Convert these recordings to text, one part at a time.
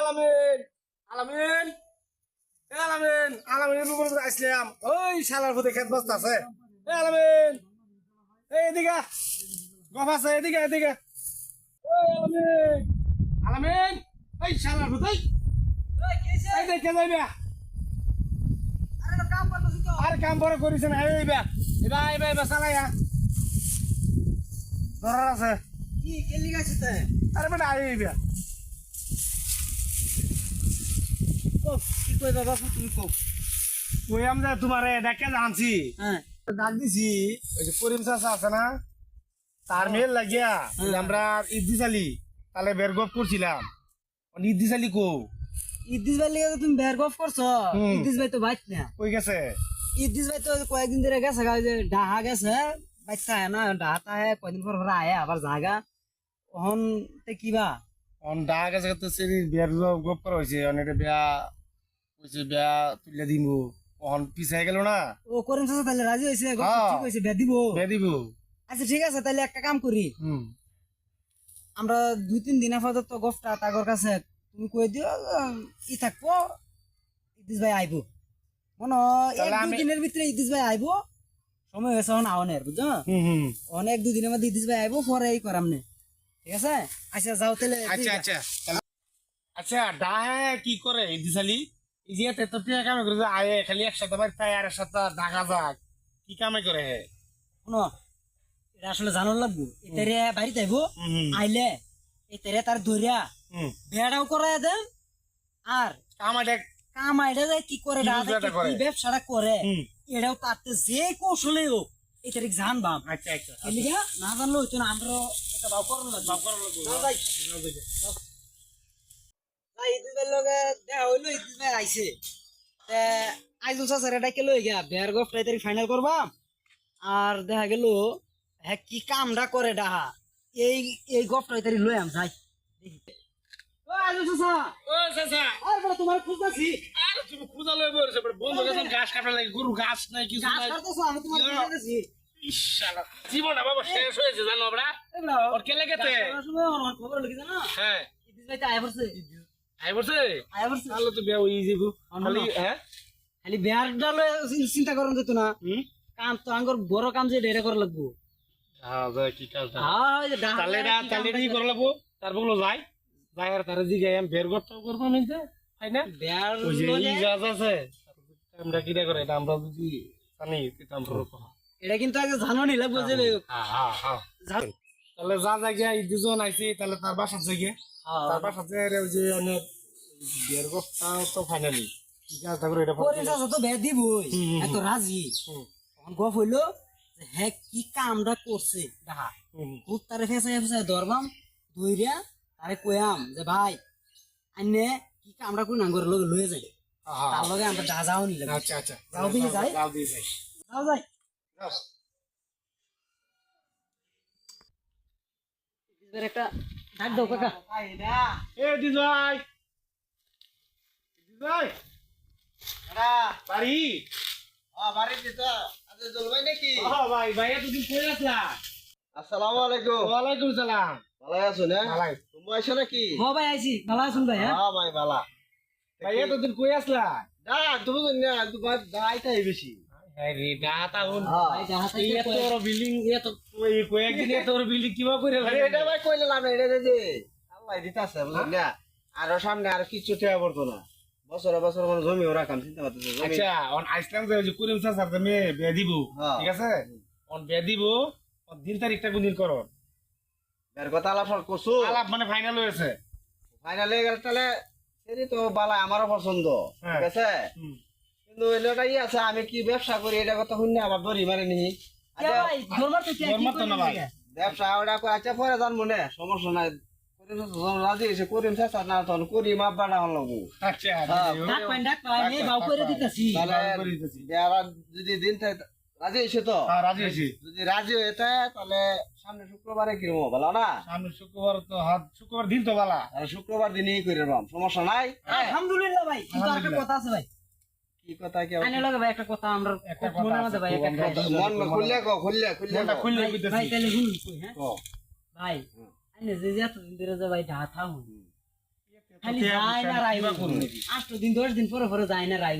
আলামিন আলামিন আলামিন আলামিন উপরে আসলাম ওই শালার ফুটে খেত বস্তা আছে আলামিন এদিকে গফ আছে এদিকে এদিকে ওই আলামিন আলামিন এই শালার ফুটে এই দেখে যাইবে আরে কাম বড় করিস না এইবা এবা এবা চালাইয়া ধরার আছে কি কেলি গাছতে আরে বেটা এইবা কি কই বাবা তুমি কও ওই আমরা তোমারে ডাকে জানছি হ্যাঁ ডাক দিছি ওই যে করিম চাচা আছে না তার মেল লাগিয়া আমরা ইদ্দি চালি তাহলে বের গপ করছিলাম ইদ্দি চালি কো ইদ্দিস ভাই লিগে তুমি বের গফ করছো ইদ্দিস ভাই তো বাইত না কই গেছে ইদ্দিস ভাই তো কয়েকদিন ধরে গেছে যে ডাহা গেছে বাইতা না ডাহাটা হে কয়দিন পর আয়া আবার জাগা ওহন তে কিবা অন ডাক গেছে তো সেরি বের গপ করা হইছে অনেক বিয়া কইছে বিয়া তুলে দিমু অন পিছাই গেল না ও করিম চাচা তাহলে রাজি হইছে গপ ঠিক হইছে বে দিব বে দিব আচ্ছা ঠিক আছে তাহলে একটা কাম করি আমরা 2-3 দিন আপাতত গফটা তাগর কাছে তুমি কই দিও ই থাকবো ইদ্দিস ভাই আইবো মনে এক দুই দিনের ভিতরে ইদ্দিস ভাই আইবো সময় হয়েছে এখন আওনের বুঝছো অনেক 2 দিনের মধ্যে ইদ্দিস ভাই আইবো পরে এই করাম নে ঠিক আছে আচ্ছা যাও তাহলে আচ্ছা আচ্ছা আচ্ছা ডাহে কি করে ইদ্দি চালি ইজিয়াতে তো পিয়া কামে করে আয়ে খালি একসাথে বাড়ি তাই আর একসাথে ঢাকা যাক কি কামে করে হে শুনো এটা আসলে জানার লাগবো এটারে বাড়িতে আইবো আইলে এটারে তার ধরিয়া বেড়াও করায় দেন আর আমাদের কামাইটা যায় কি করে কি ব্যবসাটা করে এটাও তাতে যে কৌশলে হোক এটারে জানবাম আচ্ছা আচ্ছা এলিগা না জানলো হইতো না আমরা একটা বাউ করুন ইদ্দিস ভাই লগে দেখা হইলো ইদ্দিস ভাই আইছে আইজুল চাচারে ডাকে লই গিয়া বের গফ তাড়াতাড়ি ফাইনাল করবা আর দেখা গেল হ্যাঁ কি কামটা করে ডাহা এই এই গফ তাড়াতাড়ি লই আম যাই ও আইজুল চাচা ও চাচা আর বড় তোমার খুঁজতাছি আর তুমি খুঁজা লই বলছ বন্ধু কাছে ঘাস কাটা লাগে গরু ঘাস নাই কিছু গাছ নাই কাটতেছো আমি তোমার খুঁজতাছি ইশালা জীবন বাবা শেষ হয়েছে জানো আমরা ওর কে লেগেতে খবর লিখে জানো হ্যাঁ ইদ্দিস ভাই তো আয় পড়ছে আই বলছে আয় পড়ছে তাহলে তো বিয়া হই যাবো খালি হ্যাঁ খালি বিয়ার ডালে চিন্তা করেন যেত না কাম তো আঙ্গর বড় কাম যে ডেরে করা লাগবো হ্যাঁ কি কাজ তাহলে তাহলে কি করে লাগবো তার বলো যাই যাই আর তার দিকে আমি বের করতে করবো আমি যে তাই না বিয়ার ওই যে এই গাছ আছে আমরা কি করে এটা আমরা যদি জানি এটা আমরা এটা কিন্তু আগে জানো নি লাগবো যে তাহলে যা জায়গা এই দুজন আইছি তাহলে তার বাসার জায়গা তার বাসার জায়গায় ওই যে অনেক বের করতে তো ফাইনালি কি কাজটা করে এটা করে চাচা তো বেয়া দিবই এত রাজি তখন গপ হইলো যে হ্যাঁ কি কামটা করছে দেখা খুব তারে ফেসাই ফেসাই ধরবাম ধইরা তারে কয়াম যে ভাই আইনে কি কামটা করি না করে লগে লয়ে যাই তার লগে আমরা যাও নি লাগে আচ্ছা আচ্ছা যাও দিয়ে যাই যাও দিয়ে যাই যাও যাই একটা ডাক দাও কাকা এ দিদাই দিদাই বাড়ি নাকি ভাই ভাই এতদিন কই আসলা আসসালামু আলাইকুম ওয়ালাইকুম সালাম ভালো আছো না ভালাই তুমি আইছো নাকি হ ভাই আইছি ভালো আছেন ভাই হ্যাঁ ভাই ভালো ভাই এতদিন কই আসলা না তুমি না তোমার দাইটাই বেশি আরে দাতা হন ভাই যাহাতে এত বড় বিল্ডিং এত কয়েকদিন এত বড় বিল্ডিং কিবা করে আরে এটা ভাই কইলাম না এটা যে আল্লাহ দিতাছে বুঝলেন না আর সামনে আর কিছু টেয়া পড়তো না বছর বছর মানে জমি ওরা কাম চিন্তা করতেছে আচ্ছা অন আইসলাম যে করিম স্যার তুমি বিয়া দিব ঠিক আছে অন বিয়া দিব অন দিন তারিখটা কোনদিন করো এর কথা আলাপ করছো আলাপ মানে ফাইনাল হয়েছে ফাইনাল হয়ে গেল তাহলে সেটি তো বালা আমারও পছন্দ ঠিক আছে কিন্তু এলাকাই আছে আমি কি ব্যবসা করি এটা কথা শুনে আমার দড়ি মারে নি ভাই ধর্ম তো কি ধর্ম তো না ভাই ব্যবসা ওটা করে আচ্ছা পরে জানবো না সমস্যা নাই রাজি এসে করিম চেষ্টা না তখন করি মাপ বাড়া হল আচ্ছা ডাক পাই এই বাউ করে দিতাছি যদি দিন রাজি এসে তো রাজি আছি যদি রাজি হয়ে তাহলে সামনে শুক্রবারে কিরম ভালো না সামনে শুক্রবার তো শুক্রবার দিন তো বালা তাহলে শুক্রবার দিনই করে রাম সমস্যা নাই আলহামদুলিল্লাহ ভাই কিন্তু একটা কথা আছে ভাই কি কথা কি আইনে লাগে ভাই একটা কথা আমরা একটা খুব মনে মধ্যে ভাই একটা মন খুললে কো খুললে মনটা খুললে ভাই কইতাছি তাহলে শুনুন কই হ্যাঁ কো ভাই আইনে যে যত দিন ধরে যে ভাই ঢাকা হুন খালি যায় না রাই আষ্ট দিন 10 দিন পরে পরে যায় না রাই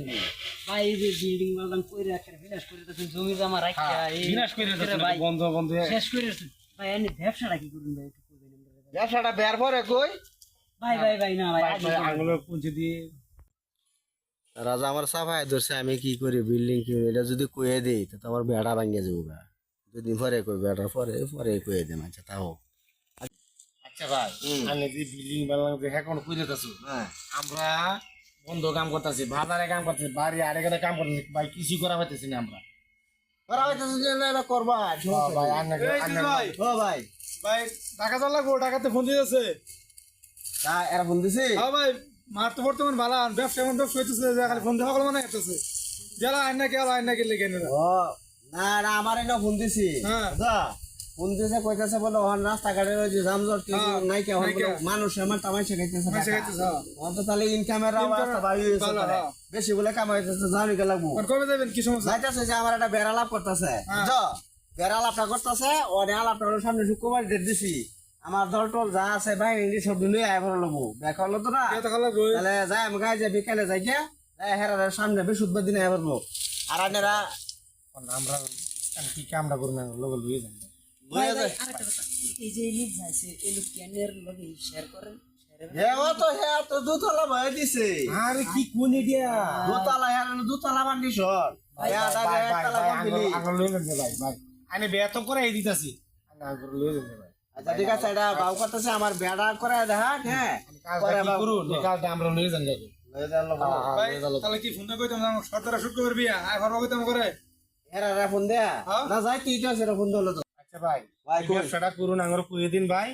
ভাই এই যে বিল্ডিং বাগান কইরা একটা বিনাশ করে দিতেছেন জমি জমা রাখিয়া এই বিনাশ করে দিতেছেন ভাই বন্ধ বন্ধ শেষ করে দিতেছেন ভাই এনে ব্যবসাটা কি করবেন ভাই একটু করবেন আমরা? ব্যবসাটা বের পরে কই ভাই না ভাই আগে করবেন। আঙুলো পুঁজি দিয়ে রাজা আমার সাফাই ধরছে আমি কি করি বিল্ডিং কি করি, এটা যদি কয়ে দেই তো আমার বেড়া ভাঙিয়ে যাবো গা। দুদিন পরে কই বেড়ার পরে পরে কয়ে দেন, আচ্ছা তাও আচ্ছা ভাই আমি যে বিল্ডিং বানালাম দেখা কোন কইতে আছো হ্যাঁ আমরা বন্ধ কাম করতেছি, বাজারে কাম করতেছি, বাড়ি আরেকটা কাম করতেছি, ভাই কিছু করা হইতেছি না আমরা। করা হইতেছে যে এটা করবা ভাই ভাই ও ভাই ভাই টাকা চল লাগবো, টাকাতে ফোন দিতেছে। না এরা ফোন দিছি হ্যাঁ ভাই মার তো বর্তমান ভালো ব্যবসা এমন ব্যবসা হইতেছে যে খালি ফোন দেওয়া মানে হইতেছে গেলা আইনা গেল আইনা গেলে কেন ও না না আমার এটা ফোন দিছি হ্যাঁ। বুঝা ফোন দিছে কইতাছে বলে ওখান রাস্তাঘাটের ওই যে জামজট কিছু হ্যাঁ, নাই কে ওখান নাই কে। মানুষ আমার তামাই শেখাইতেছে মাসে খাইতেছে, হ্যাঁ। তো তাহলে ইনকামের অবস্থা ভালো হয়েছে ভালো, তাহলে। হ্যাঁ। বেশি বলে কামাইতেছে জানি কে লাগবো আর কবে যাবেন কি সমস্যা? যাইতেছে যে আমার একটা বেড়া লাভ করতেছে হ্যাঁ। বুঝছো বেড়া লাভটা করতেছে ওরে লাভটা হলো সামনে শুক্রবার ডেট দিছি আমার দল টল যা আছে ভাই ইংলিশ সব দিলে আয় ভরে লবো দেখা হলো তো না কে টাকা লাগবে? তাহলে যাই আমি গাই যে বিকালে যাই গিয়া হেরার সামনে বৃহস্পতিবার দিনে আয় ভরবো আর আনেরা আমরা কি কামটা করুন লোক লুয়ে যান ভাই আরেকটা কথা এই যে লিখ যাইছে এই লোক ক্যানের লগে শেয়ার করেন হে ও তো দুতলা ভয় দিছে আরে কি কোন এডিয়া দুতলা হ্যাঁ দুতলা বান্ডি সর ভাই আঙুল লুয়ে যান ভাই ভাই আমি বেতন করে এই দিতাছি আঙুল লুয়ে যান ভাই। আচ্ছা ঠিক আছে এটা বাউ করতেছে আমার বেড়া করে দেখা হ্যাঁ কাজটা কি করুন কাজটা আমরা লুয়ে যান যাবো লয়ে যান লোক। ভাই তাহলে কি ফোন কইতাম না সরকার শুক্রবার বিয়া আয় ঘর কইতাম করে। হেরারা ফোন দেয়া হ্যাঁ? না যাই তুই তো আছে ফোন দিলো তো আচ্ছা ভাই ভাই, এই কই? ব্যবসাটা করুন আঙুর কুয়ে দিন ভাই।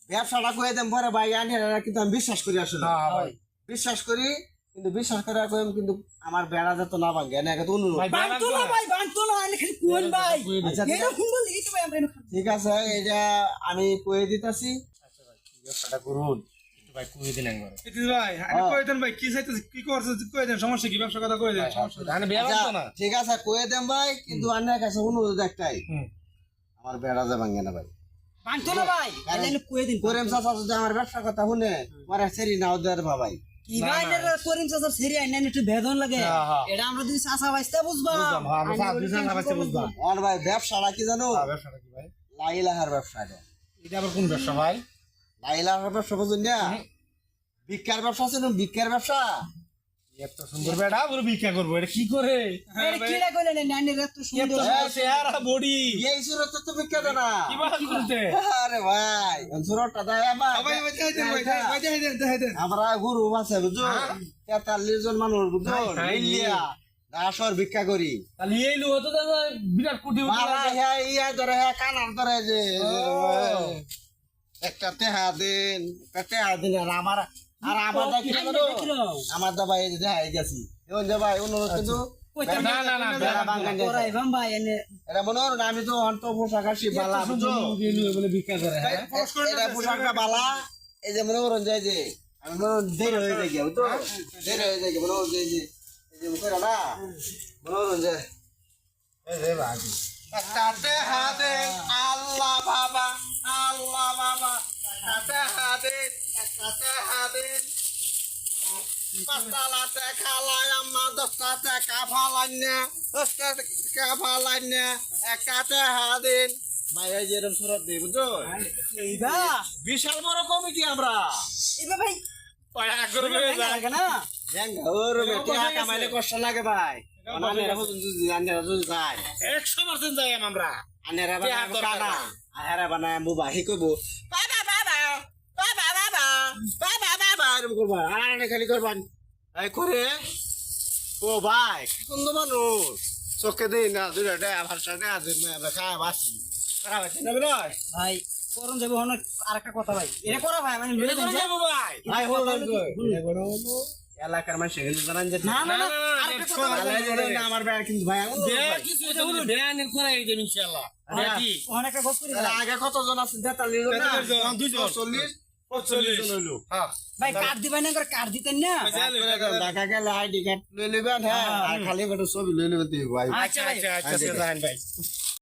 ব্যবসাটা করে দেন পরে ভাই আনি হেরারা কিন্তু আমি বিশ্বাস করি আসলে হ্যাঁ ভাই বিশ্বাস করি কিন্তু বিশ্বাস করে কইম কিন্তু আমার বেড়া যত না ভাঙে না এটা অনুরোধ ভাই বানতো না ভাই বানতো না এনে খালি কোন ভাই আচ্ছা ঠিক এটা আছে, সুন্দর লিখিত ভাই আমরা এনে ঠিক আছে এটা আমি কয়ে দিতেছি আচ্ছা ভাই কি ব্যবসাটা করুন একটু ভাই কুয়ে দিন আঙুর ইতিস ভাই আমি কই দেন ভাই কি চাইতেছি কি করছ কই দেন সমস্যা কি ব্যবসা কথা কই দেন সমস্যা আমি বিয়া আচ্ছা, লাগতো না। ঠিক আছে কয়ে দেন ভাই কিন্তু আন্নার কাছে অনুরোধ একটাই হুম আমার বেড়া যা ভাঙে না ভাই বানতো না ভাই এনে কই দিন করেম চাচা যদি আমার ব্যবসার কথা শুনে পরে সেরি নাও দেয় ভাই কি ভাই এটা করিম চাচা সেরি আইনা একটু বেদন লাগে হ্যাঁ, হ্যাঁ। এটা আমরা যদি চাচা বাইস্তা বুঝবা বুঝলাম, হ্যাঁ, আমরা আইনা দুই জনে বাইস্তা বুঝবাম। আর ভাই ব্যবসাটা কি জানো হ্যাঁ, ব্যবসাটা কি ভাই? লাইলাহার ব্যবসা এটা এটা আবার কোন ব্যবসা ভাই? লাইলাহার ব্যবসা বুঝুন না ভিক্ষার ব্যবসা আছে না ভিক্ষার ব্যবসা এত সুন্দর বেটা পুরো ভিক্ষা করবো এটা কি করে? এটা কি না কইলেন নানি এত এত সুন্দর চেহারা বডি এই সুরত তো ভিক্ষা দেয় না কি বাস করতে? আরে ভাই সুরতটা দেয় আমার ভাই ভাই যাই দেন ভাই ভাই যাই দেন যাই দেন। আমরা গুরু আছে বুঝছো 43 জন মানুষ বুঝছো হাই, হাই। মিলিয়া দাসর ভিক্ষা করি তাহলে এই লোক তো দাদা বিরাট কোটি মারা হ্যাঁ ইয়া ধরে হ্যাঁ কানার ধরে যে ও। একটা তেহা দিন একটা তেহা দিন আর আমার আর আমার দা কি করো আমার দা ভাই দেখা গেছি এখন যে ভাই অনুরোধ কিন্তু না, না, না, বেড়া ভাঙা নিয়ে করাই ভাম ভাই এনে এটা মনে হয় না আমি তো অন্ত পোশাক আসি বালা বুঝছো বলে ভিক্ষা করে হ্যাঁ? এটা পোশাকটা বালা এই যে মনে করুন যে আমি মনে করুন দেরি হয়ে যায় গিয়া বুঝছো দেরি হয়ে যায় গিয়া মনে করুন যে এই যে মুখের না মনে করুন যে এই রে ভাই কাতে হাতে আল্লাহ বাবা কাতে হাতে পাতালাতে খালায় আম্মা 10 টাকা ফালান্না 10 টাকা ফালান্না একাতে হাদিন ভাই এই যে এরকম সুরত দিই বুঝছো এইবা বিশাল বড় কমিটি আমরা এবা ভাই পায়া করে লাগে না জাঙ্গা ওর বেটা কামাইলে কষ্ট লাগে ভাই আনেরা যদি যায় 100% যাই আমরা আনেরা বানায় কানা আহেরা বানায় মুবা হি কইবো বাবা এরকম করবা আনে খালি করবান এই করে ও ভাই সুন্দর মানুষ চোখে দেই না দুইটা আমার সাথে আজ আমরা খায় বাসি করা হচ্ছে না বিরয় ভাই করুন যাবো হন আরেকটা কথা ভাই এটা করা ভাই মানে লয়ে যান ভাই ভাই হল এলাকার মানুষ কিন্তু জানান যে না না না, না না, না, আরেকটা দেখো, কথা আলাই ভাই জোরে না আমার ব্যাগ কিন্তু ভাই আঙুল দে কিছু এটা হলো বেয়ানের করে এই দেন ইনশাআল্লাহ দেখি অনেকটা গপ করি তাহলে আগে কতজন আছে 43 জন না 43 জন, 2 জন। 40 45 জন হইলো হ্যাঁ ভাই কার্ড দিবেন না করে কার্ড দিতেন না ঢাকা গেলে আইডি কার্ড লই নেবেন হ্যাঁ আর খালি একটা ছবি লই নেবেন ভাই আচ্ছা আচ্ছা আচ্ছা জানেন ভাই